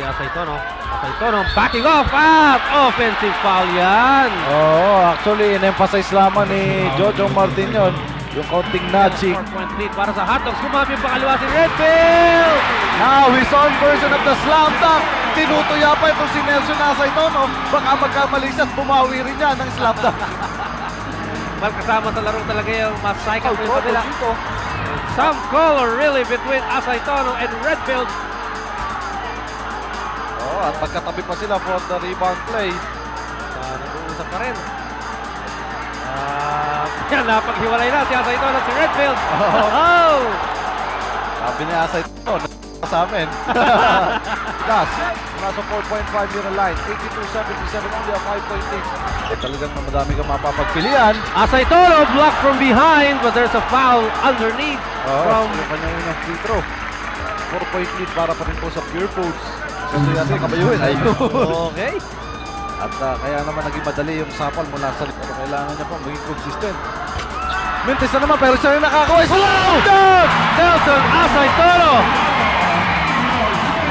Asaytono. Asaytono backing off at offensive foul yan. Actually, in-emphasize lamang ni Jojo Martin yun. Yung counting nudging. 4-point lead para sa Hotdogs. Kumami pa kaliwa si Redfield. Now, his own version of the slam dunk. Tinutuya pa itong si Nelson Asaytono. Baka magkamali siya at bumawi rin niya ng slam dunk. Magkasama sa laro talaga yung mas cycle sa nila. Some color really between Asaytono and Redfield. At magkatabi pa sila for the rebound play. Nag-uusap pa rin. Yan, napaghiwalay na si Asaytono at si Redfield. Sabi ni Asaytono, sa amin. Das, nasa 4.5 euro line. 82-77, only a 5-point lead. Talagang madami kang mapapagpilian. Asaytono blocked from behind, but there's a foul underneath from yung kanyang unang free throw. 4-point lead para pa rin po sa Pure Foods. Kasi natin kabayuhin. Okay. At kaya naman naging madali yung sapal mula sa likod. Kailangan niya po maging consistent. Mintis na naman pero siya rin nakakuha. Dunk! Nelson Asaytono!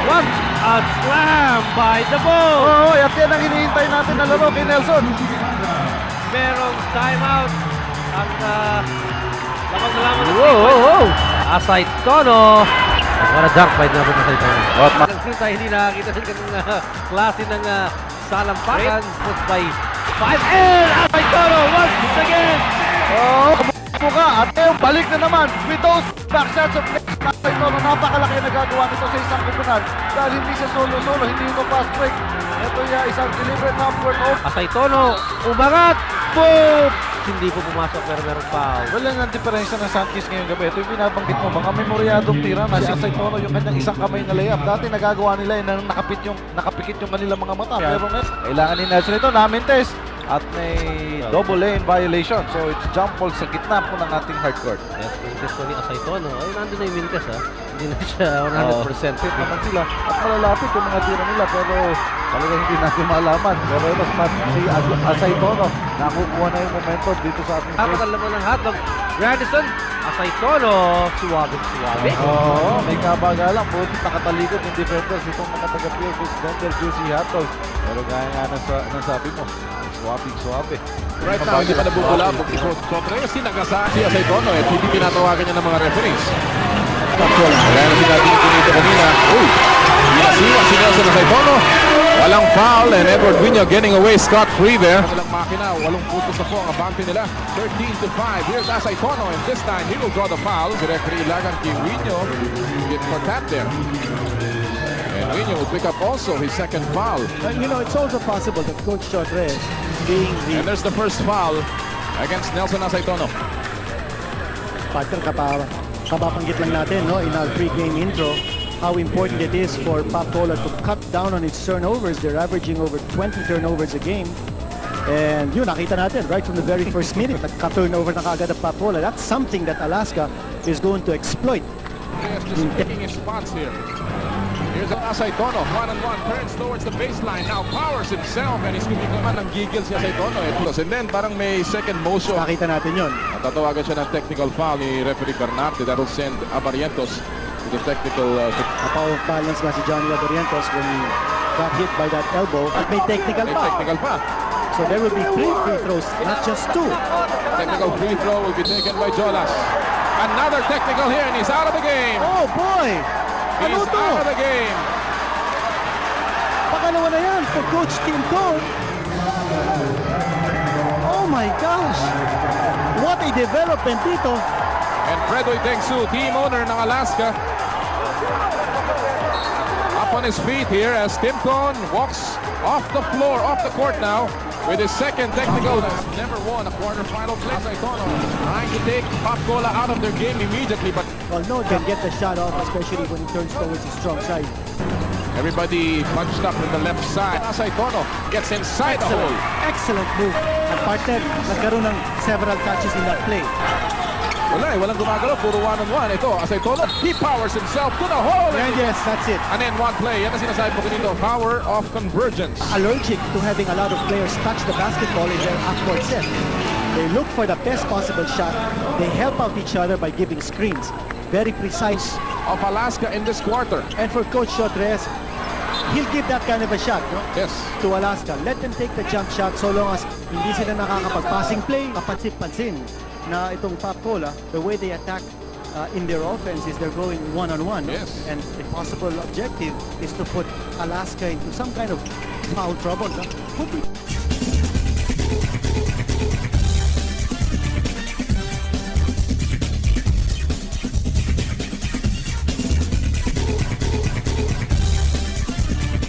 What a slam by the ball! At yan ang hinihintay natin na laro kay Nelson. Merong timeout. At lamang na lamang Asaytono! What a dunk by Nelson Asaytono. Ang screen tayo hindi nakakita ng ganung klase ng salampakan. Put by 5 and Asaytono once again! Buka at balik na naman with those back shots of Asaytono. Napakalaki na gagawa nito sa isang kupunan. Dahil hindi siya solo-solo, hindi ito fast break. Ito isang deliberate upward off. Asaytono, umangat! Boom! Hindi po pumasok pero meron foul. Wala nga ang diferensya ng Sunkist ngayong gabi. Ito yung binabanggit mo, mga memoryadong tira na si Asaytono yung kanyang isang kamay na layup. Dati nagagawa nila na nakapikit yung kanilang mga mata. Pero kailangan ni Nelson ito namin test. At may double lane violation. So it's jump ball sa gitna po ng ating hardcourt. Yes, Mintes ko ni Asaytono. Ay, nandun na yung Mintes ha. Hindi na siya 100%. Fit naman sila. At malalapit yung mga tira nila. Pero talaga hindi natin malaman. Pero ito si Asaytono. Nakukuha na yung momentum dito sa ating Dapat alam mo ng hotdog. Grandison, Asaytono. Suwabe. May kabagalang. Buti nakatalikod yung defenders itong mga taga-Pure Foods Denver Juicy Hotdog. Pero gaya nga ng sabi mo, swabe. Right now, hindi pa nabubulabog. So, kasi nagasa si Asaytono at hindi tinatawagan niya ng mga referees. Kaya na sinabi ni Pinito kanina, sinasiwa si Nelson Asaytono. Walang foul and Edward Guiño getting away scot-free there. Walang makina, 8 puntos na po ang abante nila. 13-5. Here's Asaytono and this time he will draw the foul. Si referee Ilagan kay Guiño get for tap there. And Guiño will pick up also his second foul. You know, it's also possible that Coach Chodres being And there's the first foul against Nelson Asaytono. partner, kapapanggit lang natin, no, in our pre-game intro, how important it is for Papola to cut down on its turnovers. They're averaging over 20 turnovers a game. And yun, nakita natin right from the very first minute, nagka-turnover na kaagad ang Papola. That's something that Alaska is going to exploit. Yes, just picking his spots here. Here's Asaytono, 1-on-1, turns towards the baseline, now powers himself, and he's kumikita man ng gigil si Asaytono. And then parang may second motion. Nakita natin yun. Tatawagan siya ng technical foul ni referee Bernarte that will send Abarientos to the technical. Balance nga si Johnny Abarientos when he got hit by that elbow. At may technical May pa. technical pa. So there will be 3 free throws, not just 2. Technical free throw will be taken by Jolas. Another technical here, and he's out of the game. Oh boy! He's Ano to? out of the game. Pakalawa na yan for Coach Tim Cone. Oh my gosh! What a development dito. And Fredoy Dengsu, team owner ng Alaska, up on his feet here as Tim Cone walks off the floor, off the court now, with his second technical. Never won a quarterfinal play. Asaytono trying to take Papola out of their game immediately, but Although can get the shot off, especially when he turns towards his strong side. everybody bunched up in the left side. Asaytono gets inside the hole. Excellent move. At partner, nagkaroon ng several touches in that play. Walang gumagalaw, puro one-on-one. Ito, Asaytono, he powers himself to the hole. And yes, that's it. And then one play, yan ang sinasabi ko kanito, power of convergence. Allergic to having a lot of players touch the basketball in their half-court set. They look for the best possible shot. They help out each other by giving screens. Very precise. Of Alaska in this quarter. And for Coach Chodres, he'll give that kind of a shot, no? Yes. To Alaska. Let them take the jump shot so long as hindi sila nakakapag-passing play. Kapansin-pansin na itong Pop Cola, the way they attack in their offense is they're going one-on-one. Yes. And the possible objective is to put Alaska into some kind of foul trouble. No? Could be.